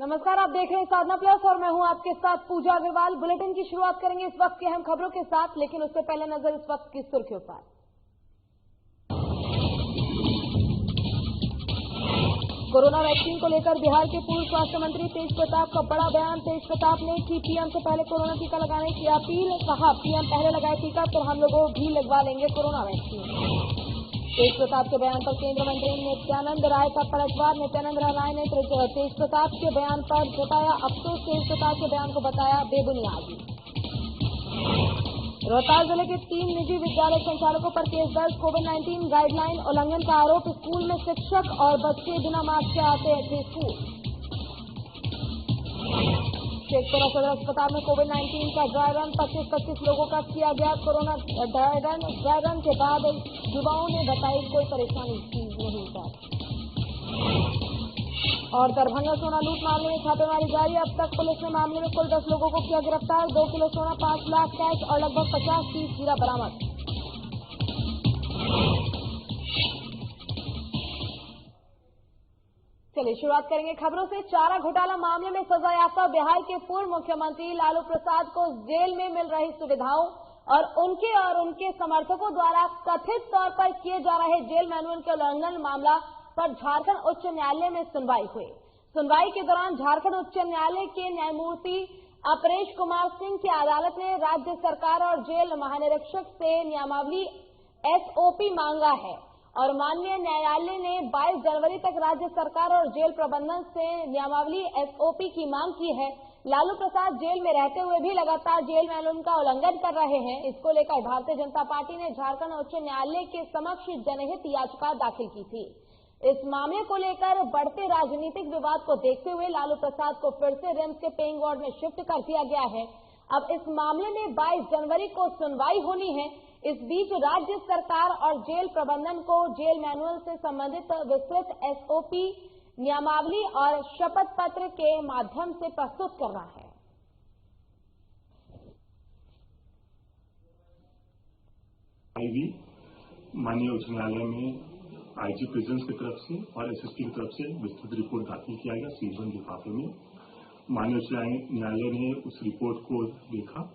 नमस्कार, आप देख रहे हैं साधना प्लस और मैं हूं आपके साथ पूजा अग्रवाल। बुलेटिन की शुरुआत करेंगे इस वक्त की अहम खबरों के साथ, लेकिन उससे पहले नजर इस वक्त की सुर्खियों पर। कोरोना वैक्सीन को लेकर बिहार के पूर्व स्वास्थ्य मंत्री तेज प्रताप का बड़ा बयान। तेज प्रताप ने की पीएम से पहले कोरोना टीका लगाने की अपील। कहा, पीएम पहले लगाए टीका तो हम लोगों भी लगवा लेंगे कोरोना वैक्सीन। तेज प्रताप के बयान पर केंद्रीय मंत्री नित्यानंद राय का पलटवार। नित्यानंद राय ने तेज प्रताप के बयान पर जताया अफसोस। तेज प्रताप के बयान को बताया बेबुनियाद। रोहतास जिले के 3 निजी विद्यालय संचालकों पर केस दर्ज। कोविड-19 गाइडलाइन उल्लंघन का आरोप। स्कूल में शिक्षक और बच्चे बिना मास्क के आते थे स्कूल। शेखपुरा सदर अस्पताल में कोविड-19 का ड्राई रन। 25 लोगों का किया गया कोरोना ड्राई रन के बाद युवाओं ने बताई कोई परेशानी नहीं सर। और दरभंगा सोना लूट मामले में छापेमारी जारी। अब तक पुलिस ने मामले में कुल 10 लोगों को किया गिरफ्तार। 2 किलो सोना, 5 लाख कैश और लगभग 50-30 हीरा बरामद। चलिए शुरुआत करेंगे खबरों से। चारा घोटाला मामले में सजायाफ्ता बिहार के पूर्व मुख्यमंत्री लालू प्रसाद को जेल में मिल रही सुविधाओं और उनके समर्थकों द्वारा कथित तौर पर किए जा रहे जेल मैनुअल के उल्लंघन मामला पर झारखंड उच्च न्यायालय में सुनवाई हुई। सुनवाई के दौरान झारखंड उच्च न्यायालय के न्यायमूर्ति अपरेश कुमार सिंह की अदालत ने राज्य सरकार और जेल महानिरीक्षक से नियमावली एसओपी मांगा है और माननीय न्यायालय ने 22 जनवरी तक राज्य सरकार और जेल प्रबंधन से नियमावली एसओपी की मांग की है। लालू प्रसाद जेल में रहते हुए भी लगातार जेल मैनुअल का उल्लंघन कर रहे हैं। इसको लेकर भारतीय जनता पार्टी ने झारखंड उच्च न्यायालय के समक्ष जनहित याचिका दाखिल की थी। इस मामले को लेकर बढ़ते राजनीतिक विवाद को देखते हुए लालू प्रसाद को फिर से रिम्स के पेइंग वार्ड में शिफ्ट कर दिया गया है। अब इस मामले में 22 जनवरी को सुनवाई होनी है। इस बीच राज्य सरकार और जेल प्रबंधन को जेल मैनुअल से संबंधित विस्तृत एसओपी, नियमावली और शपथ पत्र के माध्यम से प्रस्तुत करना है। माननीय उच्च न्यायालय में आईजी प्रिजन्स की तरफ से और एसएसपी की तरफ से विस्तृत रिपोर्ट दाखिल किया गया सील लिफाफे में। माननीय उच्च न्यायालय ने उस रिपोर्ट को देखा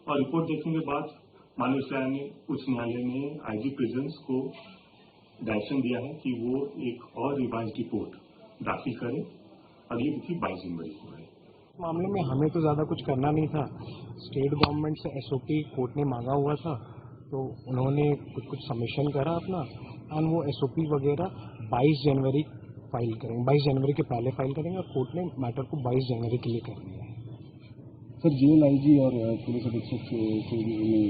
और रिपोर्ट देखने के बाद माननीय उच्च न्यायालय ने आईजी प्रिजन्स को डायरेक्शन दिया है कि वो एक और रिवाइज रिपोर्ट दाखिल करे। अगली तिथि 22 जनवरी को है। मामले में हमें तो ज्यादा कुछ करना नहीं था। स्टेट गवर्नमेंट से एसओपी कोर्ट ने मांगा हुआ था, तो उन्होंने कुछ सबमिशन करा अपना और वो एसओपी वगैरह 22 जनवरी फाइल करेंगे। 22 जनवरी के पहले फाइल करेंगे और कोर्ट ने मैटर को 22 जनवरी के लिए कर दिया है। सर, जेल आईजी और पुलिस अधीक्षक से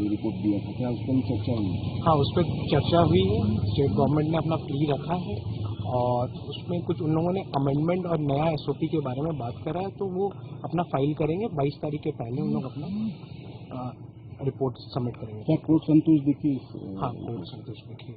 रिपोर्ट दिया था, क्या उस पर चर्चा हुई? हाँ, उस पर चर्चा हुई है। स्टेट गवर्नमेंट ने अपना प्ली रखा है और उसमें कुछ उन लोगों ने अमेंडमेंट और नया एसओपी के बारे में बात करा है, तो वो अपना फाइल करेंगे। 22 तारीख के पहले उन लोग अपना रिपोर्ट सबमिट करेंगे। क्या कोर्ट संतोष देखी? हाँ, कोर्ट संतोष देखी।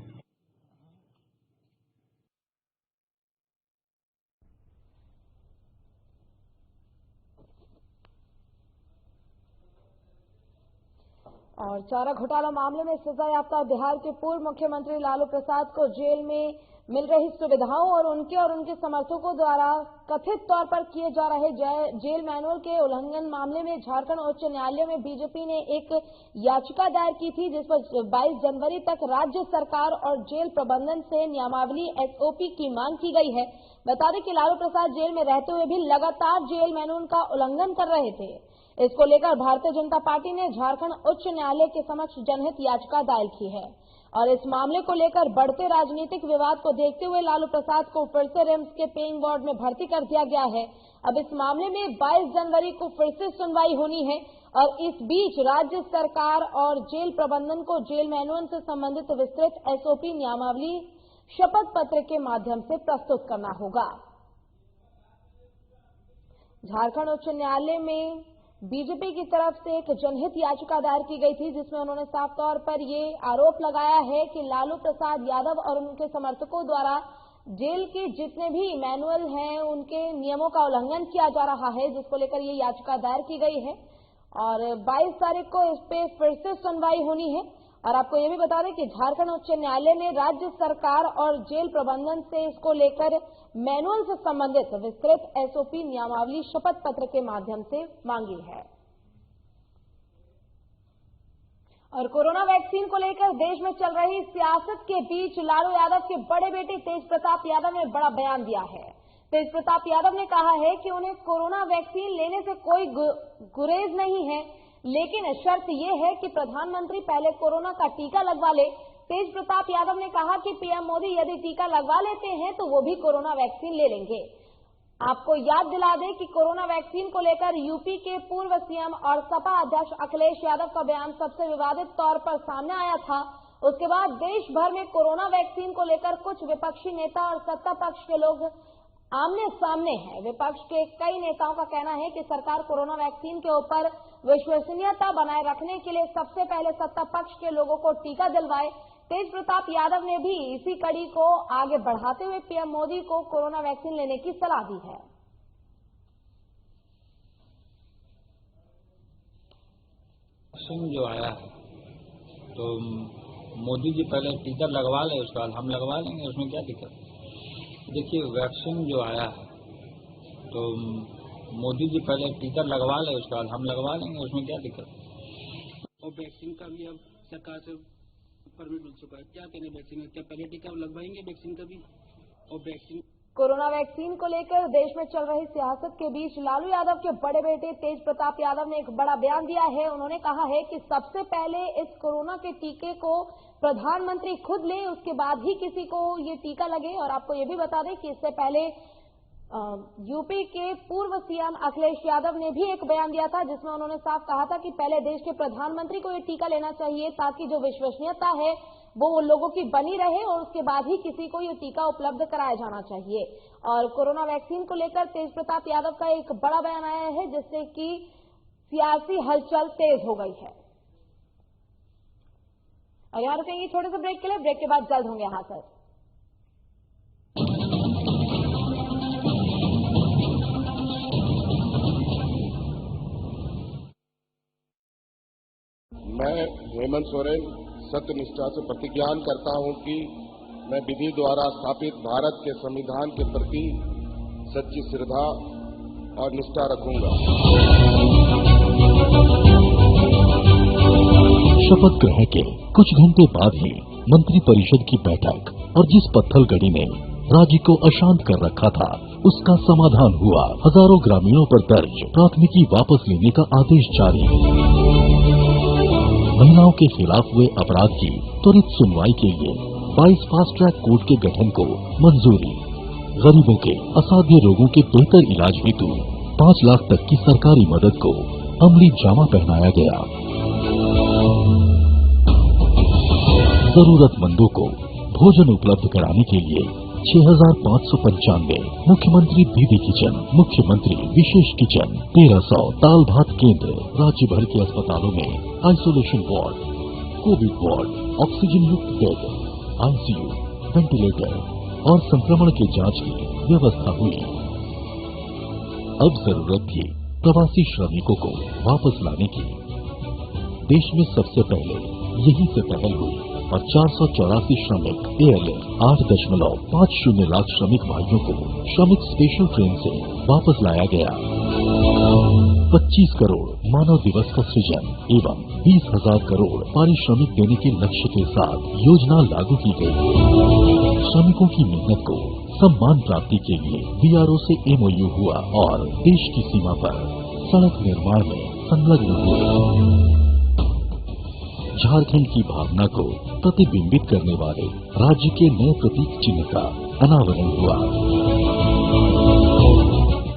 और चारा घोटाला मामले में सजायाफ्ता बिहार के पूर्व मुख्यमंत्री लालू प्रसाद को जेल में मिल रही सुविधाओं और उनके समर्थकों द्वारा कथित तौर पर किए जा रहे जेल मैनुअल के उल्लंघन मामले में झारखंड उच्च न्यायालय में बीजेपी ने एक याचिका दायर की थी, जिस पर 22 जनवरी तक राज्य सरकार और जेल प्रबंधन से नियमावली एसओपी की मांग की गई है। बता दें कि लालू प्रसाद जेल में रहते हुए भी लगातार जेल मैनुअल का उल्लंघन कर रहे थे। इसको लेकर भारतीय जनता पार्टी ने झारखंड उच्च न्यायालय के समक्ष जनहित याचिका दायर की है और इस मामले को लेकर बढ़ते राजनीतिक विवाद को देखते हुए लालू प्रसाद को फिर से रिम्स के पेइंग वार्ड में भर्ती कर दिया गया है। अब इस मामले में 22 जनवरी को फिर से सुनवाई होनी है और इस बीच राज्य सरकार और जेल प्रबंधन को जेल मैनुअल से संबंधित विस्तृत एसओपी, नियमावली, शपथ पत्र के माध्यम से प्रस्तुत करना होगा। झारखंड उच्च न्यायालय में बीजेपी की तरफ से एक जनहित याचिका दायर की गई थी, जिसमें उन्होंने साफ तौर पर ये आरोप लगाया है कि लालू प्रसाद यादव और उनके समर्थकों द्वारा जेल के जितने भी मैनुअल हैं उनके नियमों का उल्लंघन किया जा रहा है, जिसको लेकर ये याचिका दायर की गई है और 22 तारीख को इस पे फिर से सुनवाई होनी है और आपको ये भी बता दें कि झारखंड उच्च न्यायालय ने राज्य सरकार और जेल प्रबंधन से इसको लेकर मैनुअल से संबंधित विस्तृत एसओपी नियमावली शपथ पत्र के माध्यम से मांगी है। और कोरोना वैक्सीन को लेकर देश में चल रही सियासत के बीच लालू यादव के बड़े बेटे तेज प्रताप यादव ने बड़ा बयान दिया है। तेज प्रताप यादव ने कहा है कि उन्हें कोरोना वैक्सीन लेने से कोई गुरेज नहीं है, लेकिन शर्त यह है कि प्रधानमंत्री पहले कोरोना का टीका लगवा ले। तेज प्रताप यादव ने कहा कि पीएम मोदी यदि टीका लगवा लेते हैं तो वो भी कोरोना वैक्सीन ले लेंगे। आपको याद दिला दें कि कोरोना वैक्सीन को लेकर यूपी के पूर्व सीएम और सपा अध्यक्ष अखिलेश यादव का बयान सबसे विवादित तौर पर सामने आया था। उसके बाद देश भर में कोरोना वैक्सीन को लेकर कुछ विपक्षी नेता और सत्ता पक्ष के लोग आमने सामने हैं। विपक्ष के कई नेताओं का कहना है कि सरकार कोरोना वैक्सीन के ऊपर विश्वसनीयता बनाए रखने के लिए सबसे पहले सत्ता पक्ष के लोगों को टीका दिलवाए। तेज प्रताप यादव ने भी इसी कड़ी को आगे बढ़ाते हुए पीएम मोदी को कोरोना वैक्सीन लेने की सलाह दी है। वैक्सीन जो आया है तो मोदी जी पहले टीका लगवा ले, उसके बाद हम लगवा लेंगे, उसमें क्या दिक्कत। देखिए वैक्सीन जो आया है तो मोदी जी पहले टीका लगवा ले, उसके बाद हम लगवा लेंगे, उसमें क्या दिक्कत। और वैक्सीन का भी अब सरकार से परमिट मिल चुका है, क्या कहने वैक्सीन क्या पहले टीका लगवाएंगे वैक्सीन का भी। और वैक्सीन कोरोना वैक्सीन को लेकर देश में चल रही सियासत के बीच लालू यादव के बड़े बेटे तेज प्रताप यादव ने एक बड़ा बयान दिया है। उन्होंने कहा है कि सबसे पहले इस कोरोना के टीके को प्रधानमंत्री खुद ले, उसके बाद ही किसी को ये टीका लगे। और आपको ये भी बता दें कि इससे पहले यूपी के पूर्व सीएम अखिलेश यादव ने भी एक बयान दिया था, जिसमें उन्होंने साफ कहा था कि पहले देश के प्रधानमंत्री को ये टीका लेना चाहिए ताकि जो विश्वसनीयता है वो लोगों की बनी रहे, और उसके बाद ही किसी को ये टीका उपलब्ध कराया जाना चाहिए। और कोरोना वैक्सीन को लेकर तेज प्रताप यादव का एक बड़ा बयान आया है, जिससे कि सियासी हलचल तेज हो गई है। और यहां रुकेंगे छोटे से ब्रेक के लिए, ब्रेक के बाद जल्द होंगे हाजिर। मैं हेमंत सोरेन सत्यनिष्ठा से प्रतिज्ञान करता हूं कि मैं विधि द्वारा स्थापित भारत के संविधान के प्रति सच्ची श्रद्धा और निष्ठा रखूंगा। शपथ ग्रहण के कुछ घंटे बाद ही मंत्रिपरिषद की बैठक और जिस पत्थलगड़ी ने राज्य को अशांत कर रखा था उसका समाधान हुआ। हजारों ग्रामीणों पर दर्ज प्राथमिकी वापस लेने का आदेश जारी। महिलाओं के खिलाफ हुए अपराध की त्वरित सुनवाई के लिए 22 फास्ट ट्रैक कोर्ट के गठन को मंजूरी। गरीबों के असाध्य रोगों के बेहतर इलाज हेतु 5 लाख तक की सरकारी मदद को अमली जामा पहनाया गया। जरूरतमंदों को भोजन उपलब्ध कराने के लिए 6595 मुख्यमंत्री दीदी किचन, मुख्यमंत्री विशेष किचन, 1300 दाल भात केंद्र। राज्य भर के अस्पतालों में isolation ward, Covid ward, oxygen युक्त बेड, आईसीयू, वेंटिलेटर और संक्रमण के जांच की व्यवस्था हुई। अब जरूरत थी प्रवासी श्रमिकों को वापस लाने की। देश में सबसे पहले यही से पहल हुई और 484 श्रमिक एयरलिफ्ट 8.50 लाख श्रमिक भाइयों को श्रमिक स्पेशल ट्रेन से वापस लाया गया। 25 करोड़ मानव दिवस का सृजन एवं 20,000 करोड़ पारिश्रमिक देने के लक्ष्य के साथ योजना लागू की गई। श्रमिकों की मेहनत को सम्मान प्राप्ति के लिए बीआरओ से एमओयू हुआ और देश की सीमा पर सड़क निर्माण में संलग्न हुए। झारखंड की भावना को प्रतिबिंबित करने वाले राज्य के नए प्रतीक चिन्ह का अनावरण हुआ।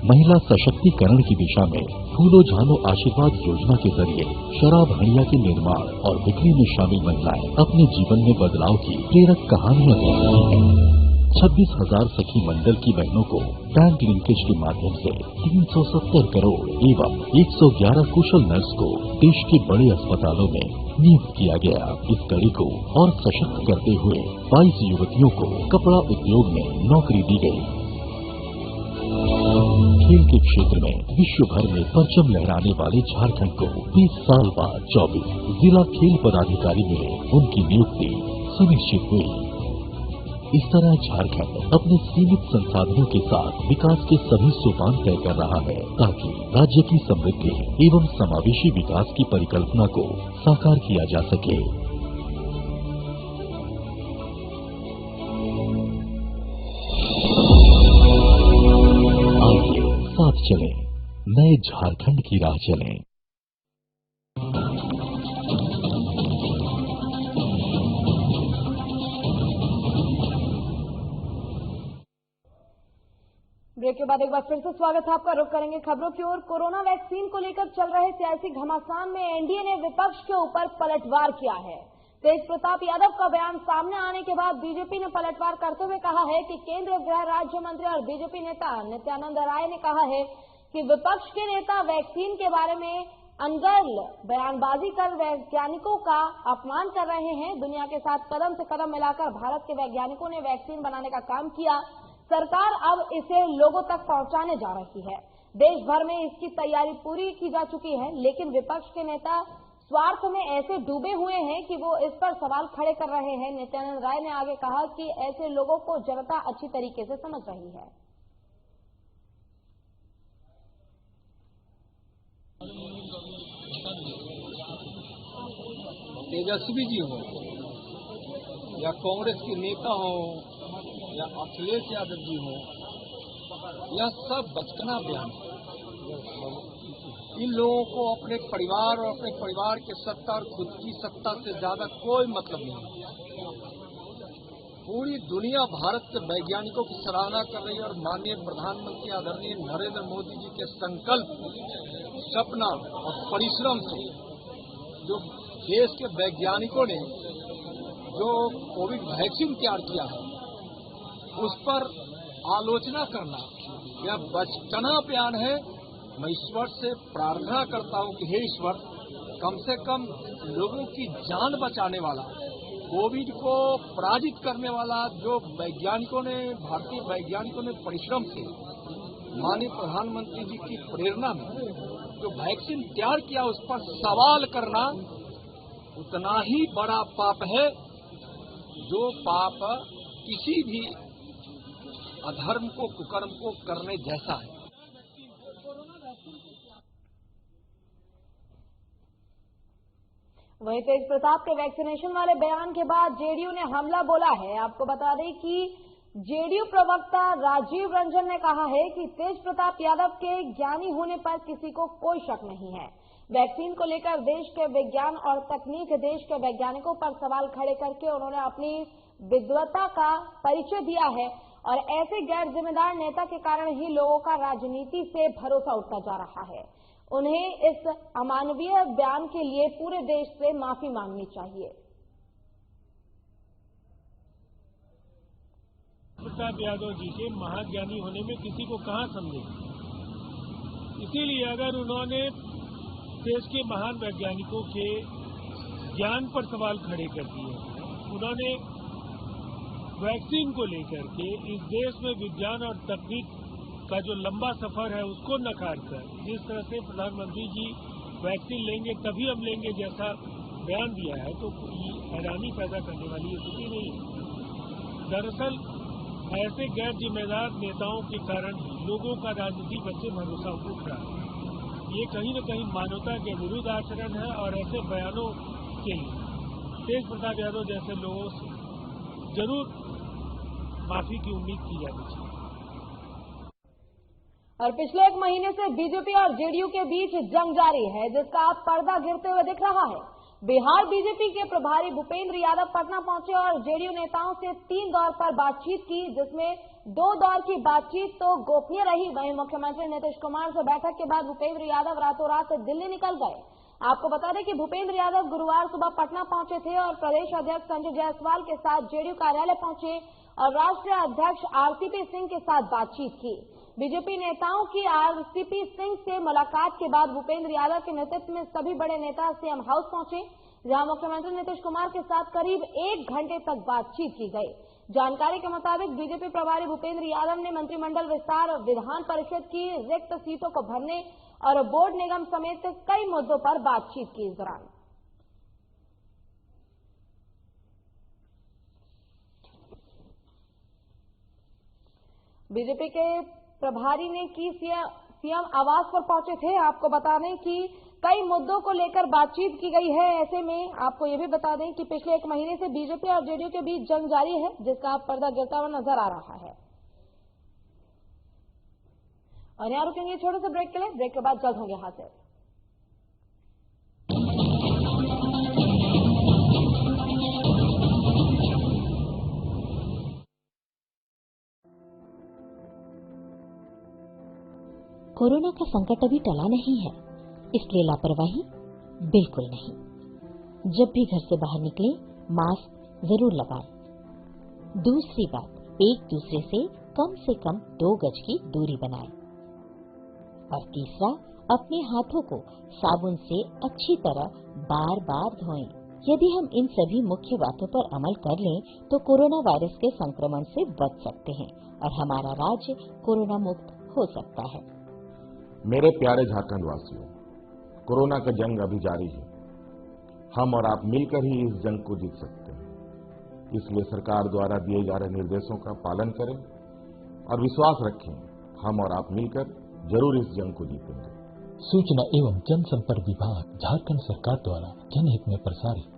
महिला सशक्तिकरण की दिशा में फूलो झानो आशीर्वाद योजना के जरिए शराब हड़िया के निर्माण और बिक्री में शामिल महिलाएं अपने जीवन में बदलाव की प्रेरक कहानियां कह रही हैं। 26,000 सखी मंडल की बहनों को बैंक लिंकेज के माध्यम से 370 करोड़ एवं 111 कुशल नर्स को देश के बड़े अस्पतालों में नियुक्त किया गया। इस कड़ी को और सशक्त करते हुए 22 युवतियों को कपड़ा उद्योग में नौकरी दी गई। खेल के क्षेत्र में विश्व भर में परचम लहराने वाले झारखंड को 20 साल बाद 24 जिला खेल पदाधिकारी मिले, उनकी नियुक्ति सुनिश्चित हुई। इस तरह झारखंड अपने सीमित संसाधनों के साथ विकास के सभी सोपान तय कर रहा है, ताकि राज्य की समृद्धि एवं समावेशी विकास की परिकल्पना को साकार किया जा सके। आइए साथ चलें, नए झारखंड की राह चलें। ब्रेक के बाद एक बार फिर से स्वागत है आपका। रुक करेंगे खबरों की ओर। कोरोना वैक्सीन को लेकर चल रहे सियासी घमासान में एनडीए ने विपक्ष के ऊपर पलटवार किया है। तेज प्रताप यादव का बयान सामने आने के बाद बीजेपी ने पलटवार करते हुए कहा है कि केंद्रीय गृह राज्य मंत्री और बीजेपी नेता नित्यानंद राय ने कहा है कि विपक्ष के नेता वैक्सीन के बारे में अनर्गल बयानबाजी कर वैज्ञानिकों का अपमान कर रहे हैं। दुनिया के साथ कदम से कदम मिलाकर भारत के वैज्ञानिकों ने वैक्सीन बनाने का काम किया। सरकार अब इसे लोगों तक पहुंचाने जा रही है। देश भर में इसकी तैयारी पूरी की जा चुकी है, लेकिन विपक्ष के नेता स्वार्थ में ऐसे डूबे हुए हैं कि वो इस पर सवाल खड़े कर रहे हैं। नित्यानंद राय ने आगे कहा कि ऐसे लोगों को जनता अच्छी तरीके से समझ रही है। तेजस्वी जी हो या कांग्रेस के नेता हो या अखिलेश यादव जी हो, यह सब बचकाना बयान है। इन लोगों को अपने परिवार और अपने परिवार के सत्ता और खुद की सत्ता से ज्यादा कोई मतलब नहीं है। पूरी दुनिया भारत के वैज्ञानिकों की सराहना कर रही है और माननीय प्रधानमंत्री आदरणीय नरेंद्र मोदी जी के संकल्प, सपना और परिश्रम से जो देश के वैज्ञानिकों ने जो कोविड वैक्सीन तैयार किया है, उस पर आलोचना करना यह बचकाना बयान है। मैं ईश्वर से प्रार्थना करता हूं कि हे ईश्वर, कम से कम लोगों की जान बचाने वाला, कोविड को पराजित करने वाला जो वैज्ञानिकों ने, भारतीय वैज्ञानिकों ने परिश्रम से माननीय प्रधानमंत्री जी की प्रेरणा में जो वैक्सीन तैयार किया, उस पर सवाल करना उतना ही बड़ा पाप है जो पाप किसी भी अधर्म को, कुकर्म को करने जैसा है। वहीं तेज प्रताप के वैक्सीनेशन वाले बयान के बाद जेडीयू ने हमला बोला है। आपको बता दें कि जेडीयू प्रवक्ता राजीव रंजन ने कहा है कि तेज प्रताप यादव के ज्ञानी होने पर किसी को कोई शक नहीं है। वैक्सीन को लेकर देश के विज्ञान और तकनीक, देश के वैज्ञानिकों पर सवाल खड़े करके उन्होंने अपनी विद्वता का परिचय दिया है और ऐसे गैर जिम्मेदार नेता के कारण ही लोगों का राजनीति से भरोसा उठता जा रहा है। उन्हें इस अमानवीय बयान के लिए पूरे देश से माफी मांगनी चाहिए। प्रताप यादव जी के महाज्ञानी होने में किसी को कहां समझे। इसीलिए अगर उन्होंने देश के महान वैज्ञानिकों के ज्ञान पर सवाल खड़े कर दिए, उन्होंने वैक्सीन को लेकर के इस देश में विज्ञान और तकनीक का जो लंबा सफर है उसको नकार कर जिस तरह से प्रधानमंत्री जी वैक्सीन लेंगे तभी हम लेंगे जैसा बयान दिया है, तो हैरानी पैदा करने वाली स्थिति नहीं है। दरअसल ऐसे गैर जिम्मेदार नेताओं के कारण लोगों का राजनीति पर से भरोसा उठ रहा है। ये कहीं न कहीं मानवता के विरुद्ध आचरण है और ऐसे बयानों के लिए तेज प्रताप यादव जैसे लोगों से जरूर माफी की उम्मीद की जानी चाहिए। और पिछले एक महीने से बीजेपी और जेडीयू के बीच जंग जारी है, जिसका अब पर्दा गिरते हुए दिख रहा है। बिहार बीजेपी के प्रभारी भूपेंद्र यादव पटना पहुंचे और जेडीयू नेताओं से 3 दौर पर बातचीत की, जिसमें 2 दौर की बातचीत तो गोपनीय रही। वहीं मुख्यमंत्री नीतीश कुमार से बैठक के बाद भूपेंद्र यादव रातों रात दिल्ली निकल गए। आपको बता दें कि भूपेंद्र यादव गुरुवार सुबह पटना पहुंचे थे और प्रदेश अध्यक्ष संजय जायसवाल के साथ जेडीयू कार्यालय पहुंचे और राष्ट्रीय अध्यक्ष आरसीपी सिंह के साथ बातचीत की। बीजेपी नेताओं की आरसीपी सिंह से मुलाकात के बाद भूपेंद्र यादव के नेतृत्व में सभी बड़े नेता सीएम हाउस पहुंचे, जहां मुख्यमंत्री नीतीश कुमार के साथ करीब 1 घंटे तक बातचीत की गई। जानकारी के मुताबिक बीजेपी प्रभारी भूपेंद्र यादव ने मंत्रिमंडल विस्तार, विधान परिषद की रिक्त सीटों को भरने और बोर्ड निगम समेत कई मुद्दों पर बातचीत की। इस दौरान बीजेपी के प्रभारी ने की सीएम आवास पर पहुंचे थे। आपको बता दें कि कई मुद्दों को लेकर बातचीत की गई है। ऐसे में आपको यह भी बता दें कि पिछले 1 महीने से बीजेपी और जेडीयू के बीच जंग जारी है, जिसका पर्दा गिरता हुआ नजर आ रहा है। और यहां रुकेंगे छोटे से ब्रेक के लिए। ब्रेक के बाद जल्द होंगे हाजिर। कोरोना का संकट अभी टला नहीं है, इसलिए लापरवाही बिल्कुल नहीं। जब भी घर से बाहर निकले मास्क जरूर लगाएं। दूसरी बात, एक दूसरे से कम 2 गज की दूरी बनाएं। और तीसरा, अपने हाथों को साबुन से अच्छी तरह बार-बार धोएं। यदि हम इन सभी मुख्य बातों पर अमल कर लें तो कोरोना वायरस के संक्रमण से बच सकते हैं और हमारा राज्य कोरोना मुक्त हो सकता है। मेरे प्यारे झारखंड वासियों, कोरोना का जंग अभी जारी है। हम और आप मिलकर ही इस जंग को जीत सकते हैं। इसलिए सरकार द्वारा दिए जा रहे निर्देशों का पालन करें और विश्वास रखें, हम और आप मिलकर जरूर इस जंग को जीतेंगे। सूचना एवं जनसंपर्क विभाग, झारखंड सरकार द्वारा जनहित में प्रसारित।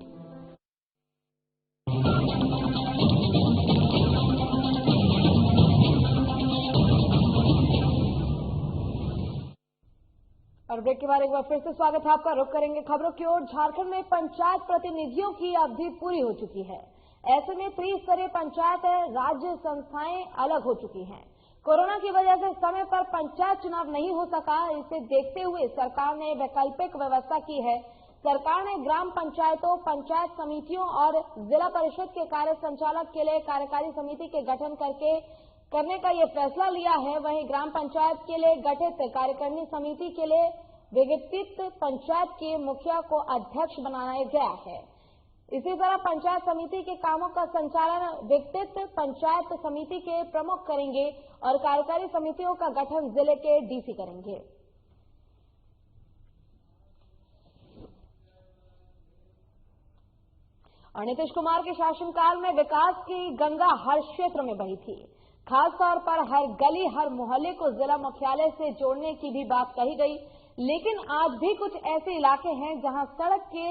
और ब्रेक के बाद एक बार फिर से स्वागत है आपका। रुक करेंगे खबरों की ओर। झारखंड में पंचायत प्रतिनिधियों की अवधि पूरी हो चुकी है। ऐसे में त्रिस्तरीय पंचायत राज्य संस्थाएं अलग हो चुकी हैं। कोरोना की वजह से समय पर पंचायत चुनाव नहीं हो सका। इसे देखते हुए सरकार ने वैकल्पिक व्यवस्था की है। सरकार ने ग्राम पंचायतों, पंचायत समितियों और जिला परिषद के कार्य संचालक के लिए कार्यकारी समिति के गठन करने का ये फैसला लिया है। वहीं ग्राम पंचायत के लिए गठित कार्यकारिणी समिति के लिए विघटित पंचायत के मुखिया को अध्यक्ष बनाया गया है। इसी तरह पंचायत समिति के कामों का संचालन विघटित पंचायत समिति के प्रमुख करेंगे और कार्यकारी समितियों का गठन जिले के डीसी करेंगे। और नीतीश कुमार के शासनकाल में विकास की गंगा हर क्षेत्र में बही थी। खास तौर पर हर गली, हर मोहल्ले को जिला मुख्यालय से जोड़ने की भी बात कही गई। लेकिन आज भी कुछ ऐसे इलाके हैं जहां सड़क के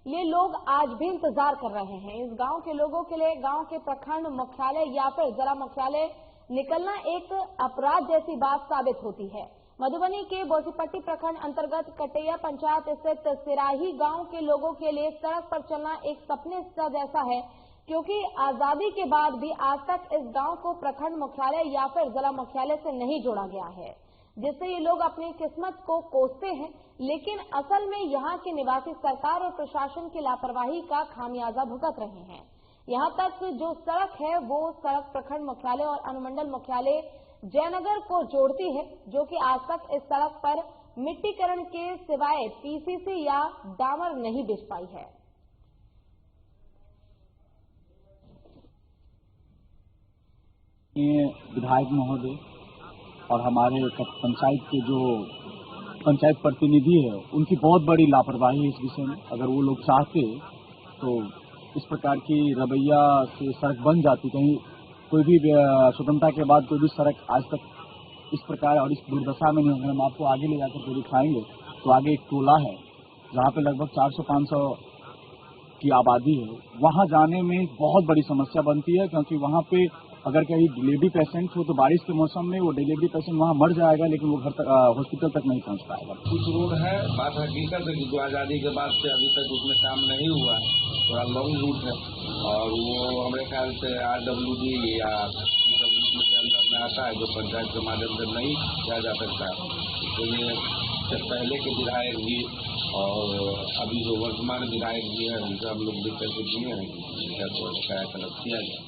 लिए लोग आज भी इंतजार कर रहे हैं। इस गांव के लोगों के लिए गांव के प्रखंड मुख्यालय या फिर जिला मुख्यालय निकलना एक अपराध जैसी बात साबित होती है। मधुबनी के बोसीपट्टी प्रखंड अंतर्गत कटैया पंचायत स्थित सिराही गांव के लोगों के लिए सड़क पर चलना एक सपने जैसा है, क्योंकि आजादी के बाद भी आज तक इस गांव को प्रखंड मुख्यालय या फिर जिला मुख्यालय से नहीं जोड़ा गया है, जिससे ये लोग अपनी किस्मत को कोसते हैं। लेकिन असल में यहाँ के निवासी सरकार और प्रशासन की लापरवाही का खामियाजा भुगत रहे हैं। यहाँ तक जो सड़क है वो सड़क प्रखंड मुख्यालय और अनुमंडल मुख्यालय जयनगर को जोड़ती है, जो कि आज तक इस सड़क पर मिट्टीकरण के सिवाय पीसीसी या डामर नहीं बिछ पाई है। विधायक महोदय और हमारे पंचायत के जो पंचायत प्रतिनिधि है उनकी बहुत बड़ी लापरवाही है इस विषय में। अगर वो लोग चाहते तो इस प्रकार की रवैया से सड़क बन जाती। कहीं कोई भी स्वतंत्रता के बाद कोई भी सड़क आज तक इस प्रकार और इस दुर्दशा में नहीं। हम आपको आगे ले जाकर दिखाएंगे तो आगे एक टोला है जहाँ पे लगभग 400-500 की आबादी है। वहाँ जाने में बहुत बड़ी समस्या बनती है, क्योंकि वहाँ पे अगर कहीं डिलीवरी पेशेंट हो तो बारिश के मौसम में वो डिलीवरी पेशेंट वहाँ मर जाएगा, लेकिन वो घर तक हॉस्पिटल तक नहीं पहुँच पाएगा। कुछ रोड है, बात हकीकत है कि जो आज़ादी के बाद से अभी तक उसमें काम नहीं हुआ, थोड़ा लॉन्ग रूट है और वो हमारे ख्याल से RWD या PWD के अंदर में आता है, जो पंचायत के माध्यम से नहीं किया जा सकता। तो ये पहले के विधायक भी और अभी जो वर्तमान विधायक भी है उनसे हम लोग भी करके दिए हैं कि इनका तो शिकायत तलब किया जाए।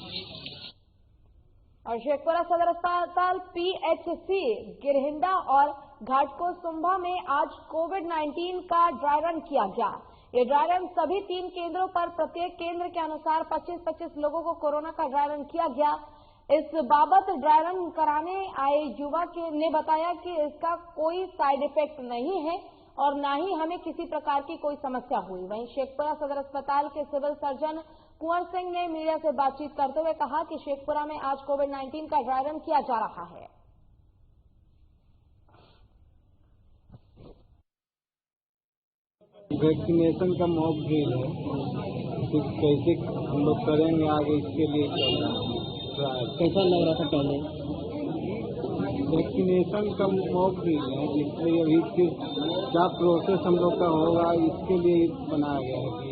और शेखपुरा सदर अस्पताल PHC गिरहिंडा और घाटकोसुंभा में आज कोविड-19 का ड्राई रन किया गया। ये ड्राई रन सभी 3 केंद्रों पर प्रत्येक केंद्र के अनुसार 25-25 लोगों को कोरोना का ड्राई रन किया गया। इस बाबत ड्राई रन कराने आए युवा ने बताया कि इसका कोई साइड इफेक्ट नहीं है और न ही हमें किसी प्रकार की कोई समस्या हुई। वहीं शेखपुरा सदर अस्पताल के सिविल सर्जन कुंवर सिंह ने मीडिया से बातचीत करते हुए कहा कि शेखपुरा में आज कोविड-19 का ड्राई रन किया जा रहा है। वैक्सीनेशन का मॉक ड्रिल है, कुछ कैसे हम लोग करेंगे आगे, इसके लिए चल रहा है। कैसा लग रहा था पहले? वैक्सीनेशन का मॉक ड्रिल है, जिसमें अभी क्या प्रोसेस हम लोग का होगा, इसके लिए बनाया गया है कि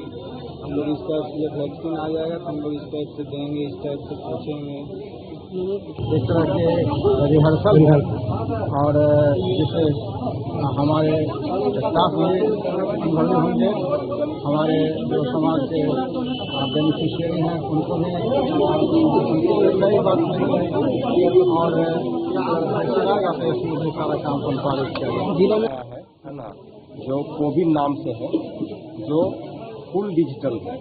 हम लोग इस टाइप से जब वैक्सीन आ जाएगा तो हम लोग इस टाइप से देंगे, इस टाइप से पूछेंगे, इस तरह के रिहर्सल है। और जैसे हमारे स्टाफ में इन्वॉल्व होंगे, हमारे जो समाज के बेनिफिशियरी हैं उनको भी नई बात मिलेगी और इसमें सारा काम संपादित किया गया है ना, जो कोविड नाम से है, जो फुल डिजिटल है।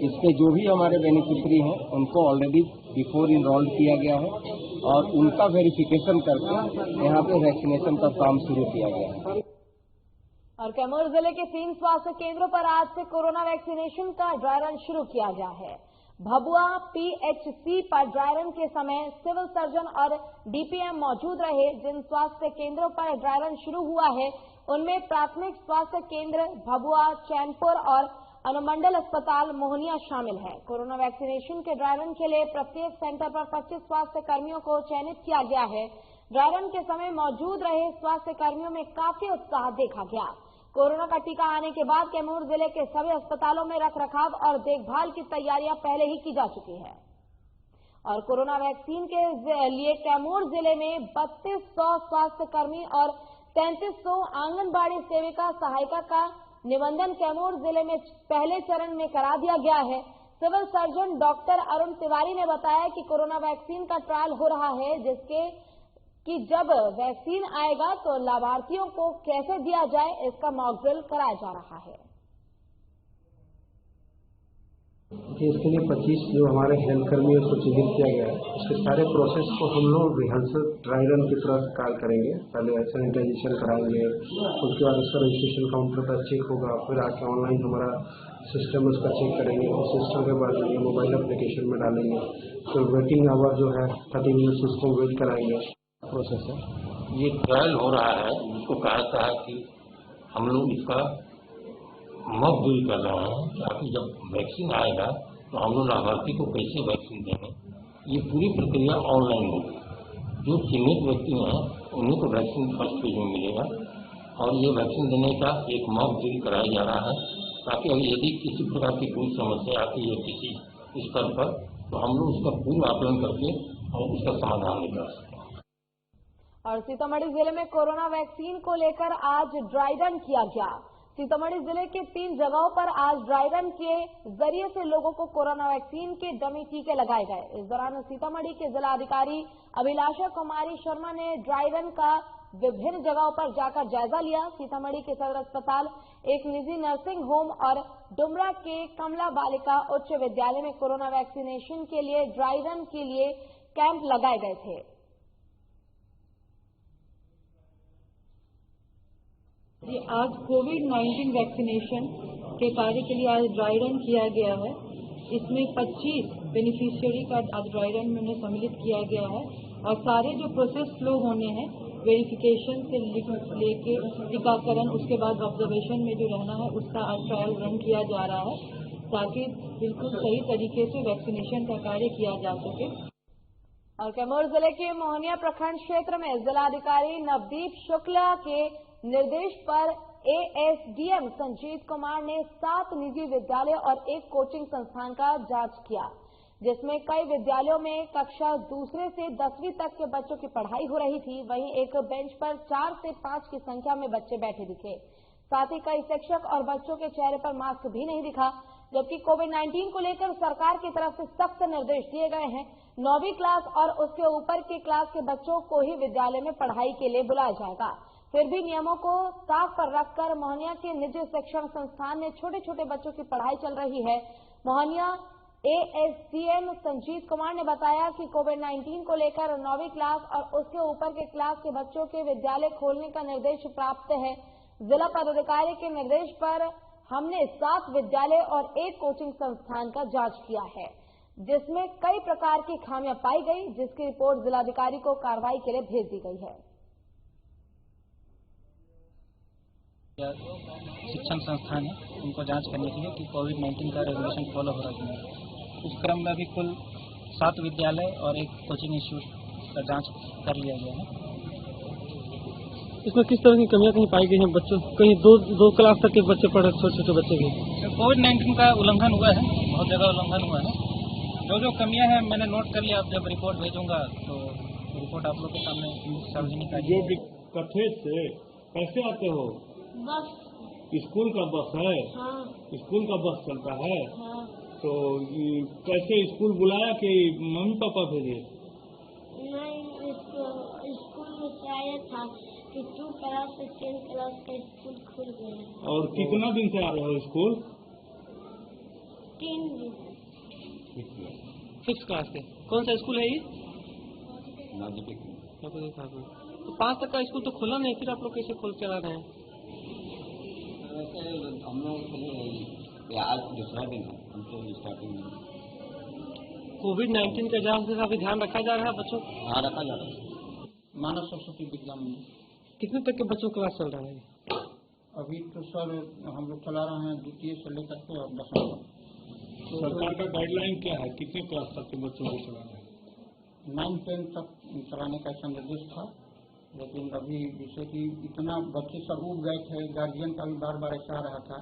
इसके जो भी हमारे बेनिफिशियरी हैं उनको ऑलरेडी बिफोर इनरोल्ड किया गया है और उनका वेरिफिकेशन करके यहाँ पे वैक्सीनेशन का काम शुरू किया गया है। और कैमूर जिले के 3 स्वास्थ्य केंद्रों पर आज से कोरोना वैक्सीनेशन का ड्राई रन शुरू किया गया है। भभुआ PHC पर ड्राई रन के समय सिविल सर्जन और DPM मौजूद रहे। जिन स्वास्थ्य केंद्रों पर ड्राई रन शुरू हुआ है उनमें प्राथमिक स्वास्थ्य केंद्र भभुआ, चैनपुर और अनुमंडल अस्पताल मोहनिया शामिल है। कोरोना वैक्सीनेशन के ड्राई रन के लिए प्रत्येक सेंटर पर 25 स्वास्थ्य कर्मियों को चयनित किया गया है। ड्राई रन के समय मौजूद रहे स्वास्थ्य कर्मियों में काफी उत्साह देखा गया। कोरोना का टीका आने के बाद कैमूर जिले के सभी अस्पतालों में रखरखाव और देखभाल की तैयारियां पहले ही की जा चुकी है। और कोरोना वैक्सीन के लिए कैमूर जिले में 3200 स्वास्थ्य कर्मी और 3300 आंगनबाड़ी सेविका सहायिका का निबंधन कैमूर जिले में पहले चरण में करा दिया गया है। Civil surgeon doctor Arun Tiwari ने बताया कि कोरोना वैक्सीन का ट्रायल हो रहा है, जिसके कि जब वैक्सीन आएगा तो लाभार्थियों को कैसे दिया जाए इसका मॉक ड्रिल कराया जा रहा है। इसके लिए 25 जो हमारे हेल्थ कर्मियों को चिन्हित किया गया है, उसके सारे प्रोसेस को हम लोग रिहर्सल ड्राई रन की तरह कार्य करेंगे। पहले सैनिटाइजेशन कराएंगे, उसके बाद उसका रजिस्ट्रेशन काउंटर पर चेक होगा, फिर आके ऑनलाइन हमारा सिस्टम उसका चेक करेंगे। उस सिस्टम के बाद ये मोबाइल एप्लीकेशन में डालेंगे, फिर वेटिंग आवर जो है 30 मिनट्स उसको वेट कराएंगे। प्रोसेस है ये ट्रायल हो रहा है, जिसको कहा था कि हम लोग इसका मॉक ड्रिल कर रहे हैं ताकि जब वैक्सीन आएगा तो हम लोग लाभार्थी को कैसे वैक्सीन देंगे। ये पूरी प्रक्रिया ऑनलाइन होगी। जो चिन्हित व्यक्ति हैं उन्हीं को वैक्सीन फर्स्ट फेज में मिलेगा और ये वैक्सीन देने का एक मॉक ड्रिल कराया जा रहा है ताकि यदि किसी प्रकार की कोई समस्या आती है किसी स्तर पर तो हम लोग उसका पूर्ण आकलन करके और उसका समाधान निकाल सकें। और सीतामढ़ी जिले में कोरोना वैक्सीन को लेकर आज ड्राई रन किया गया। सीतामढ़ी जिले के 3 जगहों पर आज ड्राई रन के जरिए से लोगों को कोरोना वैक्सीन के डमी टीके लगाए गए। इस दौरान सीतामढ़ी के जिलाधिकारी अभिलाषा कुमारी शर्मा ने ड्राई रन का विभिन्न जगहों पर जाकर जायजा लिया। सीतामढ़ी के सदर अस्पताल, एक निजी नर्सिंग होम और डुमरा के कमला बालिका उच्च विद्यालय में कोरोना वैक्सीनेशन के लिए ड्राई रन के लिए कैंप लगाए गए थे। आज कोविड-19 वैक्सीनेशन के कार्य के लिए आज ड्राई रन किया गया है। इसमें 25 बेनिफिशियरी का आज ड्राई रन में उन्हें सम्मिलित किया गया है और सारे जो प्रोसेस फ्लो होने हैं वेरिफिकेशन से लेके टीकाकरण, उसके बाद ऑब्जर्वेशन में जो रहना है उसका आज ट्रायल रन किया जा रहा है ताकि बिल्कुल सही तरीके से वैक्सीनेशन का कार्य किया जा सके। और कैमूर जिले के मोहनिया प्रखंड क्षेत्र में जिलाधिकारी नवदीप शुक्ला के निर्देश पर ASDM संजीत कुमार ने 7 निजी विद्यालय और 1 कोचिंग संस्थान का जांच किया, जिसमें कई विद्यालयों में कक्षा 2 से 10वीं तक के बच्चों की पढ़ाई हो रही थी। वहीं एक बेंच पर 4 से 5 की संख्या में बच्चे बैठे दिखे। साथ ही कई शिक्षक और बच्चों के चेहरे पर मास्क भी नहीं दिखा। जबकि कोविड-19 को लेकर सरकार की तरफ से सख्त निर्देश दिए गए हैं। 9वीं क्लास और उसके ऊपर के क्लास के बच्चों को ही विद्यालय में पढ़ाई के लिए बुलाया जाएगा। फिर भी नियमों को साफ पर रखकर मोहनिया के निजी शिक्षण संस्थान में छोटे छोटे बच्चों की पढ़ाई चल रही है। मोहनिया एएसडीएम संजीत कुमार ने बताया कि कोविड-19 को लेकर 9वीं क्लास और उसके ऊपर के क्लास के बच्चों के विद्यालय खोलने का निर्देश प्राप्त है। जिला पदाधिकारी के निर्देश पर हमने 7 विद्यालय और 1 कोचिंग संस्थान का जांच किया है, जिसमें कई प्रकार की खामियां पाई गई, जिसकी रिपोर्ट जिलाधिकारी को कार्रवाई के लिए भेज दी गई है। शिक्षण संस्थान है, उनको जांच करने के लिए कि कोविड-19 का रेगुलेशन फॉलो हो रहा है कि नहीं। उस क्रम में भी कुल 7 विद्यालय और 1 कोचिंग इंस्टीट्यूट का जांच कर लिया गया है। इसमें किस तरह की कमियां कहीं पाई गई हैं? बच्चों कहीं दो क्लास तक के बच्चे पढ़े, छोटे छोटे बच्चे भी। कोविड-19 का उल्लंघन हुआ है, बहुत जगह उल्लंघन हुआ है। जो कमियां हैं मैंने नोट कर लिया। अब जब रिपोर्ट भेजूंगा तो रिपोर्ट आप लोग के सामने सार्वजनिक कर जो भी कथे से कैसे आते हो? बस। स्कूल का बस है? हाँ। स्कूल का बस चलता है? हाँ। तो कैसे स्कूल बुलाया कि मम्मी पापा भेजे? नहीं, स्कूल में से आया था कि 2 क्लास से 10 क्लास का स्कूल खुल गया। और कितना दिन से आ रहे हो स्कूल? 3 दिन। 6 क्लास से। कौन सा स्कूल है ये? तो 5 तक का स्कूल तो खुला नहीं, फिर आप लोग कैसे खोल चला रहे हैं? वैसे हम लोग आज दूसरा दिन है, हम लोग स्टार्टिंग में कोविड-19 के जांच से काफी ध्यान रखा जा रहा है बच्चों? हाँ, रखा जा रहा है। मानव सरस्वती विद्या मंदिर। कितने तक के बच्चों क्लास चल रहा है? अभी तो सर हम लोग चला रहे हैं 2वीं से लेकर के और 10वीं तक। सरकार का गाइडलाइन क्या है, कितने क्लास तक के बच्चों को चलाना है? 9-10 तक चलाने का ऐसा निर्देश था, लेकिन अभी जैसे कि इतना बच्चे सब उब गए थे, गार्जियन का भी बार बार ऐसा आ रहा था।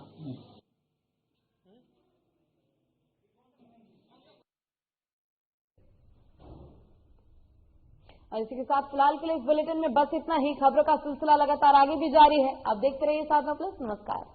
और इसी के साथ फिलहाल के लिए इस बुलेटिन में बस इतना ही। खबरों का सिलसिला लगातार आगे भी जारी है। आप देखते रहिए साधना प्लस। नमस्कार।